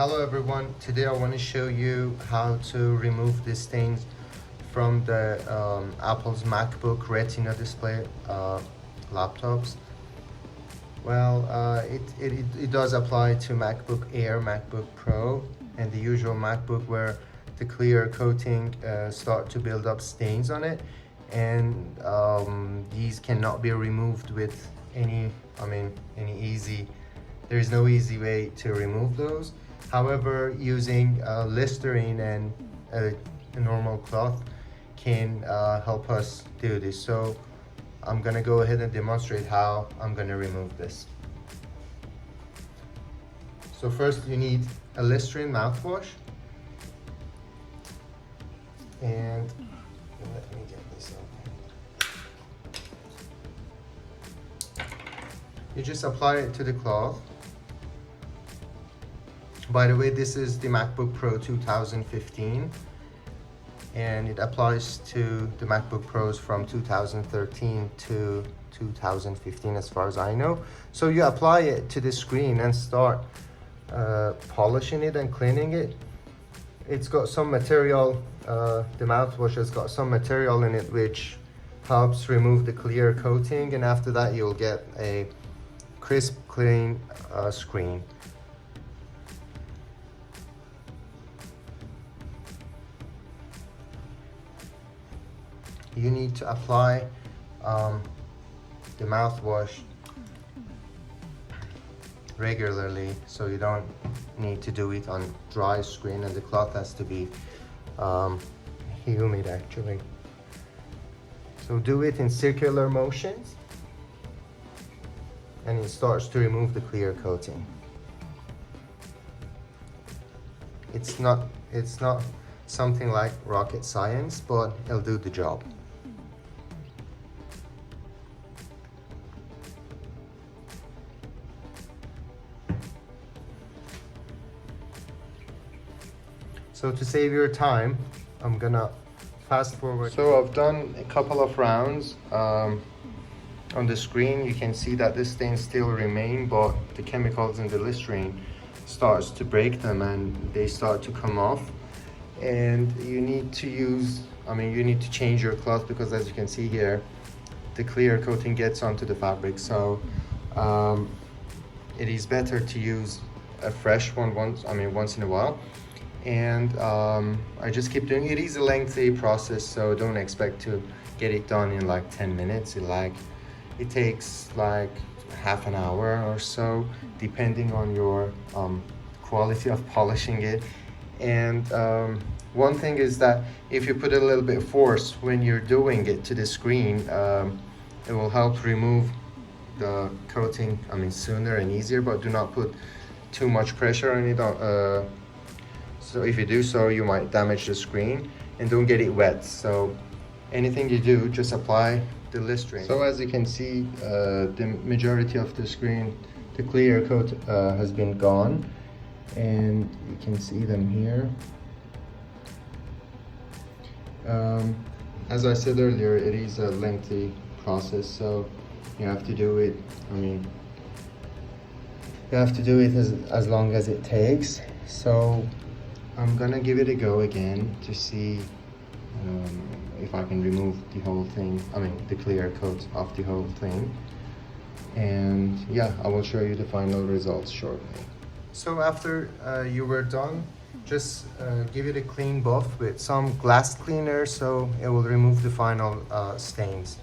Hello everyone, today I want to show you how to remove the stains from the Apple's MacBook Retina display laptops. Well, it does apply to MacBook Air, MacBook Pro, and the usual MacBook where the clear coating start to build up stains on it, and these cannot be removed with any easy. There is no easy way to remove those. However, using Listerine and a normal cloth can help us do this. So I'm gonna go ahead and demonstrate how I'm gonna remove this. So first you need a Listerine mouthwash. And let me get this out. You just apply it to the cloth. By the way, this is the MacBook Pro 2015, and it applies to the MacBook Pros from 2013 to 2015 as far as I know. So you apply it to the screen and start polishing it and cleaning it. It's got some material, the mouthwash has got some material in it which helps remove the clear coating, and after that you'll get a crisp, clean screen. You need to apply the mouthwash regularly, so you don't need to do it on dry screen, and the cloth has to be humid actually. So do it in circular motions and it starts to remove the clear coating. It's not something like rocket science, but it'll do the job. So to save your time, I'm gonna fast forward. So I've done a couple of rounds. On the screen you can see that the stains still remain, but the chemicals in the Listerine starts to break them and they start to come off. And you need to you need to change your cloth, because as you can see here, the clear coating gets onto the fabric. So it is better to use a fresh one once in a while. And I just keep doing it. It is a lengthy process, so don't expect to get it done in like 10 minutes. It takes like half an hour or so, depending on your quality of polishing it. And one thing is that if you put a little bit of force when you're doing it to the screen, it will help remove the coating sooner and easier, but do not put too much pressure on it. So if you do so, you might damage the screen, and don't get it wet. So anything you do, just apply the Listerine. So as you can see, the majority of the screen, the clear coat has been gone, and you can see them here. As I said earlier, it is a lengthy process, so you have to do it, you have to do it as long as it takes. So I'm gonna give it a go again to see if I can remove the whole thing, the clear coat off the whole thing. And yeah, I will show you the final results shortly. So after you were done, just give it a clean buff with some glass cleaner, so it will remove the final stains.